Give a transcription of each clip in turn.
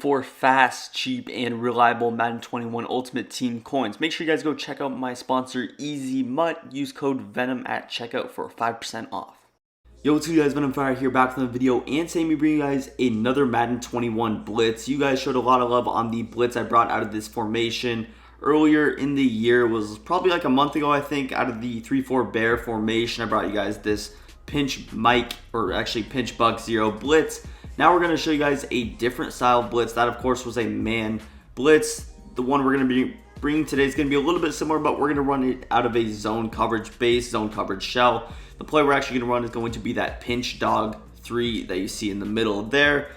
for fast, cheap, and reliable Madden 21 Ultimate Team coins. Make sure you guys go check out my sponsor, Easy Mutt. Use code VENOM at checkout for 5% off. Yo, what's up, you guys? VenomFire here, back from the video, and today we bring you guys another Madden 21 Blitz. You guys showed a lot of love on the Blitz I brought out of this formation earlier in the year. It was probably like a month ago, I think, out of the 3-4 bear formation. I brought you guys this pinch Mike, or actually pinch Buck 0 Blitz. Now we're going to show you guys a different style Blitz. That, of course, was a man Blitz. The one we're going to be bringing today is going to be a little bit similar, but we're going to run it out of a zone coverage base, zone coverage shell. The play we're actually going to run is going to be that pinch dog 3 that you see in the middle there.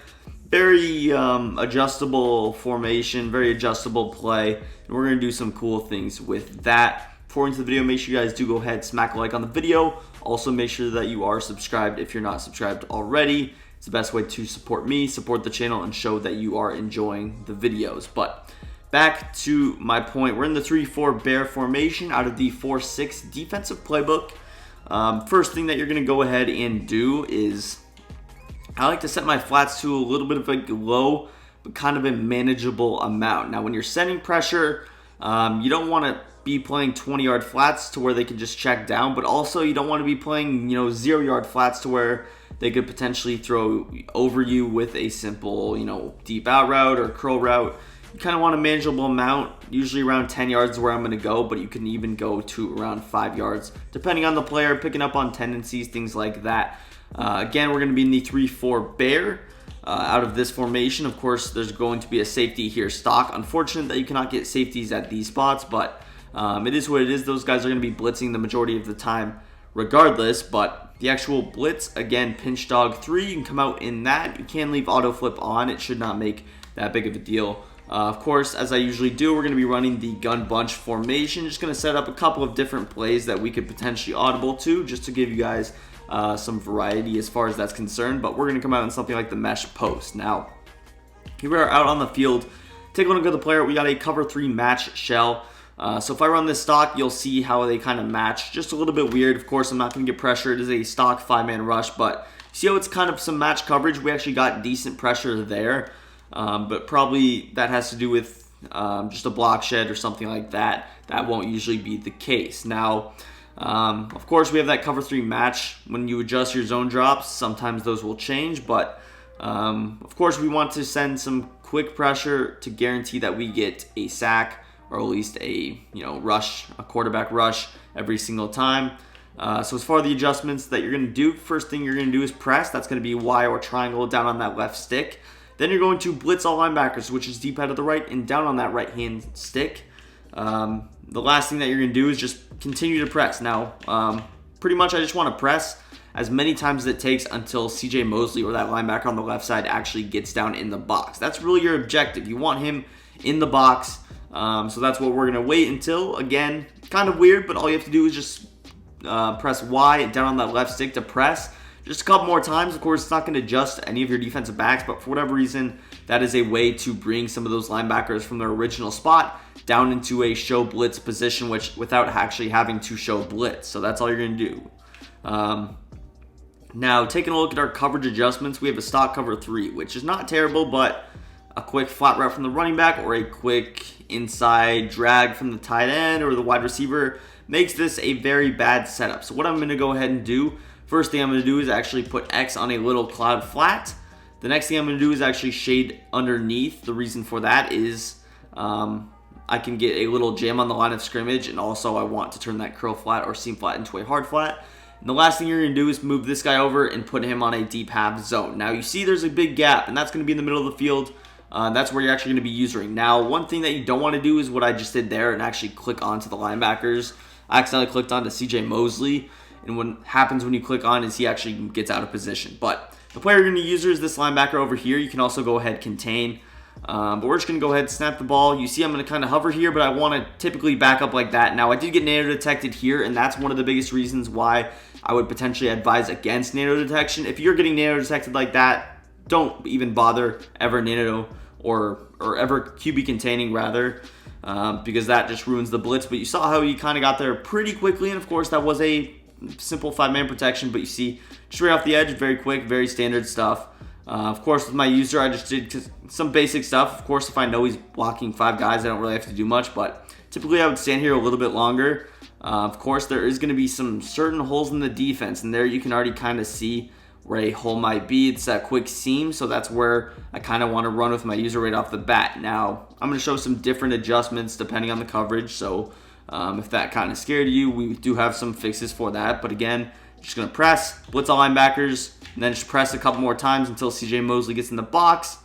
Very adjustable formation, very adjustable play, and we're going to do some cool things with that. Before into the video, make sure you guys do go ahead, smack a like on the video. Also, make sure that you are subscribed if you're not subscribed already. It's the best way to support me, support the channel, and show that you are enjoying the videos. But back to my point, we're in the 3-4 bear formation out of the 4-6 defensive playbook. First thing that you're going to go ahead and do is I like to set my flats to a little bit of a low, but kind of a manageable amount. Now, when you're setting pressure, you don't want to be playing 20-yard flats to where they can just check down, but also you don't want to be playing, 0-yard flats to where they could potentially throw over you with a simple, deep out route or curl route. You kind of want a manageable amount, usually around 10 yards is where I'm going to go, but you can even go to around 5 yards, depending on the player, picking up on tendencies, things like that. Again, we're going to be in the 3-4 bear. Out of this formation, of course, there's going to be a safety here stock. Unfortunate that you cannot get safeties at these spots, but it is what it is. Those guys are going to be blitzing the majority of the time regardless, but the actual blitz, again, pinch dog 3, you can come out in that. You can leave auto flip on. It should not make that big of a deal. Of course, as I usually do, we're going to be running the gun bunch formation. Just going to set up a couple of different plays that we could potentially audible to, just to give you guys some variety as far as that's concerned. But we're going to come out in something like the mesh post. Now, here we are out on the field. Take a look at the player. We got a cover 3 match shell. So if I run this stock, you'll see how they kind of match. Just a little bit weird. Of course, I'm not going to get pressure. It is a stock 5-man rush, but see how it's kind of some match coverage? We actually got decent pressure there. But probably that has to do with just a block shed or something like that. That won't usually be the case. Now, of course, we have that cover 3 match. When you adjust your zone drops, sometimes those will change. But, of course, we want to send some quick pressure to guarantee that we get a sack or at least a rush, a quarterback rush every single time. So as far as the adjustments that you're going to do, first thing you're going to do is press. That's going to be Y or triangle down on that left stick. Then you're going to blitz all linebackers, which is deep out of the right and down on that right-hand stick. The last thing that you're going to do is just continue to press. Now, pretty much I just want to press as many times as it takes until CJ Mosley or that linebacker on the left side actually gets down in the box. That's really your objective. You want him in the box. So that's what we're going to wait until. Again, kind of weird, but all you have to do is just press Y down on that left stick to press. Just a couple more times. Of course, it's not going to adjust any of your defensive backs, but for whatever reason, that is a way to bring some of those linebackers from their original spot down into a show blitz position, which without actually having to show blitz. So that's all you're going to do. Now, taking a look at our coverage adjustments, we have a stock cover 3, which is not terrible, but a quick flat route from the running back or a quick inside drag from the tight end or the wide receiver makes this a very bad setup. So what I'm going to go ahead and do, first thing I'm going to do is actually put X on a little cloud flat. The next thing I'm going to do is actually shade underneath. The reason for that is I can get a little jam on the line of scrimmage, and also I want to turn that curl flat or seam flat into a hard flat. And the last thing you're going to do is move this guy over and put him on a deep half zone. Now you see there's a big gap, and that's going to be in the middle of the field. That's where you're actually going to be using. Now, one thing that you don't want to do is what I just did there and actually click onto the linebackers. I accidentally clicked onto CJ Mosley, and what happens when you click on is he actually gets out of position. But the player you're going to use is this linebacker over here. You can also go ahead contain. But we're just going to go ahead and snap the ball. You see I'm going to kind of hover here, but I want to typically back up like that. Now, I did get Nano detected here, and that's one of the biggest reasons why I would potentially advise against Nano detection. If you're getting Nano detected like that, don't even bother ever Nano or ever QB containing rather, because that just ruins the blitz. But you saw how he kind of got there pretty quickly, and of course that was a simple 5-man protection, but you see just right off the edge, very quick, very standard stuff. Of course, with my user, I just did some basic stuff. Of course, if I know he's blocking 5 guys, I don't really have to do much, but typically I would stand here a little bit longer. Of course, there is going to be some certain holes in the defense, and there you can already kind of see where a hole might be. It's that quick seam, so that's where I kind of want to run with my user right off the bat. Now, I'm going to show some different adjustments depending on the coverage, so if that kind of scared you, we do have some fixes for that. But again, just going to press, blitz all linebackers, and then just press a couple more times until CJ Mosley gets in the box.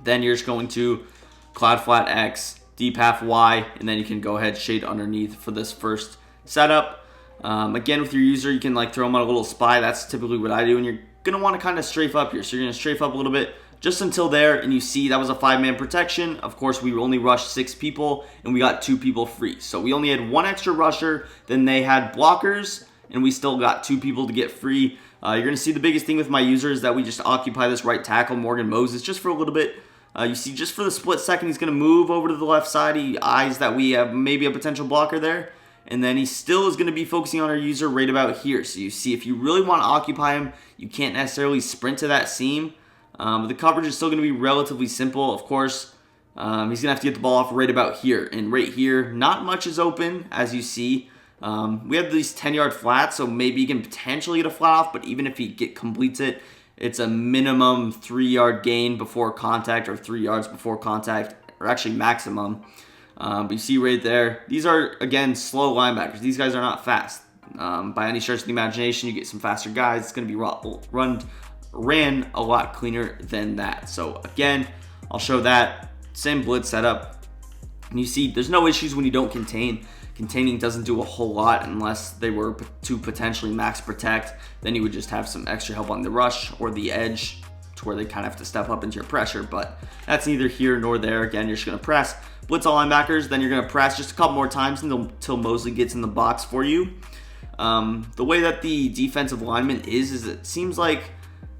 Then you're just going to cloud flat X, deep half Y, and then you can go ahead shade underneath for this first setup. Again, with your user, you can like throw them on a little spy. That's typically what I do, and you're going to want to kind of strafe up here. So you're going to strafe up a little bit just until there, and you see that was a 5-man protection. Of course, we only rushed 6 people, and we got 2 people free. So we only had 1 extra rusher than they had blockers, and we still got 2 people to get free. You're going to see the biggest thing with my user is that we just occupy this right tackle, Morgan Moses, just for a little bit. You see, just for the split second, he's going to move over to the left side. He eyes that we have maybe a potential blocker there. And then he still is going to be focusing on our user right about here. So you see, if you really want to occupy him, you can't necessarily sprint to that seam. But the coverage is still going to be relatively simple. Of course, he's going to have to get the ball off right about here. And right here, not much is open, as you see. We have these 10-yard flats, so maybe he can potentially get a flat off. But even if he completes it, it's a minimum 3-yard gain before contact, or 3 yards before contact, or actually maximum. But you see right there, these are, again, slow linebackers. These guys are not fast. By any stretch of the imagination, you get some faster guys. It's going to be ran a lot cleaner than that. So again, I'll show that same blitz setup. And you see, there's no issues when you don't contain. Containing doesn't do a whole lot unless they were to potentially max protect. Then you would just have some extra help on the rush or the edge to where they kind of have to step up into your pressure. But that's neither here nor there. Again, you're just going to press, blitz all linebackers, then you're going to press just a couple more times until Mosley gets in the box for you. The way that the defensive lineman is it seems like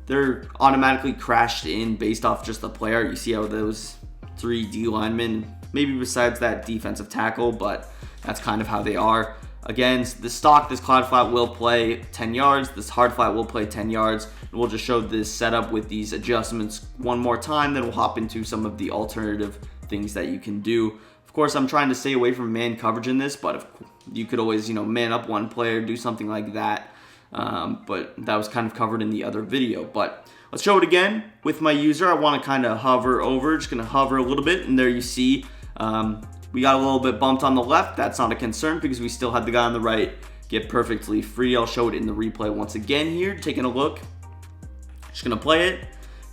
they're automatically crashed in based off just the player. You see how those 3 D linemen, maybe besides that defensive tackle, but that's kind of how they are. Again, this cloud flat will play 10 yards. This hard flat will play 10 yards. And we'll just show this setup with these adjustments one more time. Then we'll hop into some of the alternative things that you can do. Of course, I'm trying to stay away from man coverage in this, but you could always, man up one player, do something like that. But that was kind of covered in the other video. But let's show it again with my user. I want to kind of hover over, just going to hover a little bit, and there you see we got a little bit bumped on the left. That's not a concern because we still had the guy on the right get perfectly free. I'll show it in the replay once again here, taking a look. Just going to play it.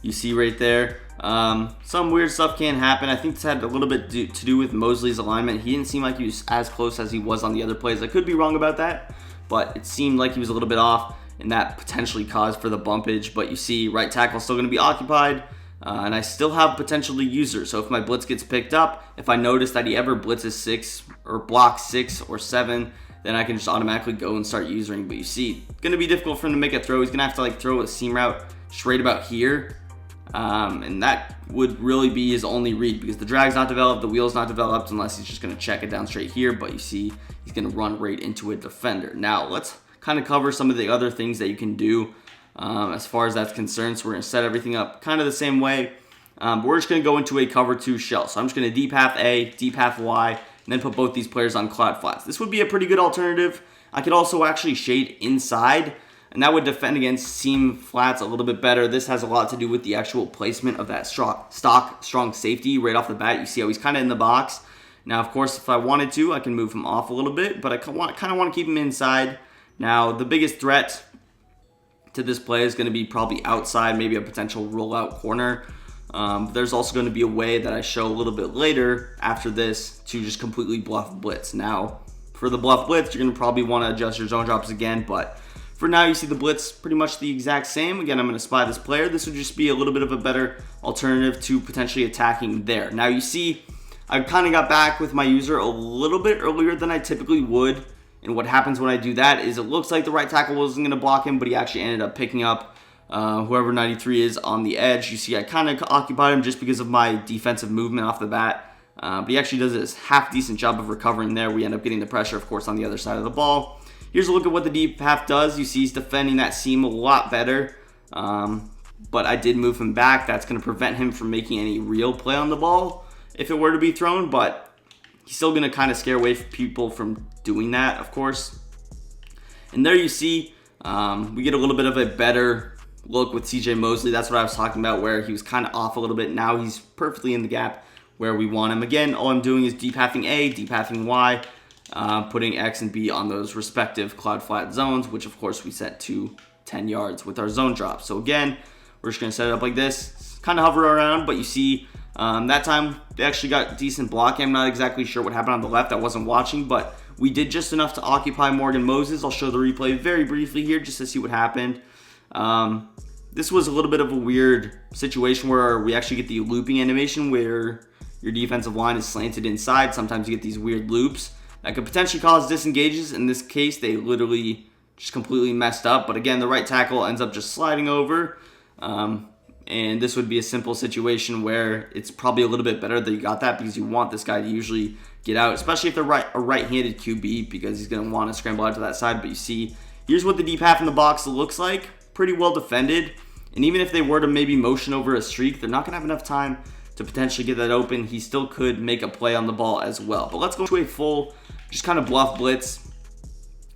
You see right there, some weird stuff can happen. I think this had a little bit to do with Mosley's alignment. He didn't seem like he was as close as he was on the other plays. I could be wrong about that, but it seemed like he was a little bit off, and that potentially caused for the bumpage. But you see, right tackle still going to be occupied. And I still have potential to user. So if my blitz gets picked up, if I notice that he ever blitzes 6 or blocks 6 or 7, then I can just automatically go and start usering. But you see, it's going to be difficult for him to make a throw. He's going to have to like throw a seam route straight about here. And that would really be his only read because the drag's not developed, the wheel's not developed, unless he's just going to check it down straight here. But you see, he's going to run right into a defender. Now, let's kind of cover some of the other things that you can do. As far as that's concerned, so we're going to set everything up kind of the same way. But we're just going to go into a cover 2 shell. So I'm just going to deep half A, deep half Y, and then put both these players on cloud flats. This would be a pretty good alternative. I could also actually shade inside, and that would defend against seam flats a little bit better. This has a lot to do with the actual placement of that strong safety right off the bat. You see how he's kind of in the box. Now, of course, if I wanted to, I can move him off a little bit, but I kind of want to keep him inside. Now, the biggest threat to this play is going to be probably outside, maybe a potential rollout corner. There's also going to be a way that I show a little bit later after this to just completely bluff blitz. Now, for the bluff blitz, you're going to probably want to adjust your zone drops again, but for now, you see the blitz pretty much the exact same. Again, I'm going to spy this player. This would just be a little bit of a better alternative to potentially attacking there. Now, you see, I kind of got back with my user a little bit earlier than I typically would. And what happens when I do that is it looks like the right tackle wasn't going to block him, but he actually ended up picking up whoever 93 is on the edge. You see, I kind of occupied him just because of my defensive movement off the bat. But he actually does this half-decent job of recovering there. We end up getting the pressure, of course, on the other side of the ball. Here's a look at what the deep half does. You see he's defending that seam a lot better. but I did move him back. That's going to prevent him from making any real play on the ball if it were to be thrown, but he's still going to kind of scare away people from doing that, of course. And there you see, we get a little bit of a better look with CJ Mosley. That's what I was talking about, where he was kind of off a little bit. Now he's perfectly in the gap where we want him. Again, all I'm doing is deep halving A, deep halving Y, putting X and B on those respective cloud flat zones, which of course we set to 10 yards with our zone drop. So again, we're just going to set it up like this, kind of hover around, but you see that time they actually got decent blocking. I'm not exactly sure what happened on the left. I wasn't watching, but we did just enough to occupy Morgan Moses. I'll show the replay very briefly here just to see what happened. This was a little bit of a weird situation where we actually get the looping animation where your defensive line is slanted inside. Sometimes you get these weird loops that could potentially cause disengages. In this case, they literally just completely messed up. But again, the right tackle ends up just sliding over. And this would be a simple situation where it's probably a little bit better that you got that, because you want this guy to usually get out, especially if they're a right-handed QB, because he's going to want to scramble out to that side. But you see, here's what the deep half in the box looks like. Pretty well defended. And even if they were to maybe motion over a streak, they're not going to have enough time to potentially get that open. He still could make a play on the ball as well. But let's go to a full, just kind of bluff blitz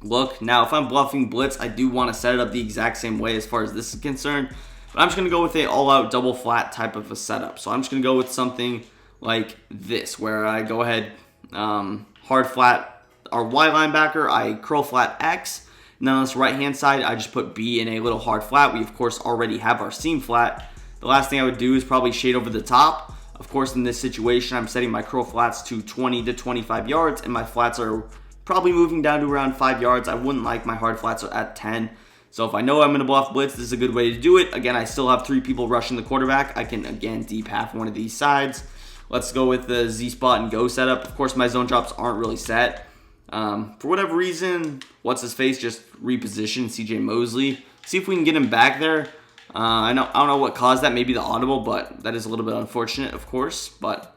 look. Now, if I'm bluffing blitz, I do want to set it up the exact same way as far as this is concerned. But I'm just going to go with a all-out double flat type of a setup. So I'm just going to go with something like this, where I go ahead, hard flat our Y linebacker, I curl flat X. And then on this right-hand side, I just put B in a little hard flat. We, of course, already have our seam flat. The last thing I would do is probably shade over the top. Of course, in this situation, I'm setting my curl flats to 20 to 25 yards, and my flats are probably moving down to around 5 yards. I wouldn't like my hard flats at 10. So if I know I'm going to bluff blitz, this is a good way to do it. Again, I still have 3 people rushing the quarterback. I can, again, deep half one of these sides. Let's go with the Z spot and go setup. Of course, my zone drops aren't really set. For whatever reason, what's his face just repositioned CJ Mosley. See if we can get him back there. I don't know what caused that. Maybe the audible, but that is a little bit unfortunate, of course. But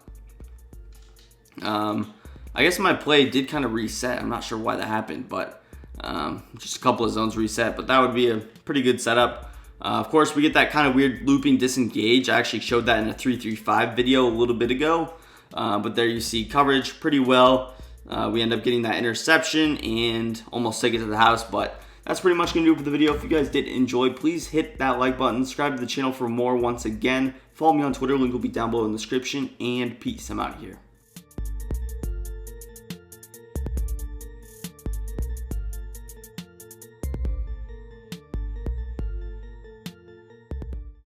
I guess my play did kind of reset. I'm not sure why that happened, but just a couple of zones reset. But that would be a pretty good setup. Of course, we get that kind of weird looping disengage. I actually showed that in a 3-3-5 video a little bit ago. But there you see coverage pretty well. We end up getting that interception and almost take it to the house, but that's pretty much going to do it for the video. If you guys did enjoy, please hit that like button, subscribe to the channel for more. Once again, follow me on Twitter, link will be down below in the description, and peace. I'm out of here.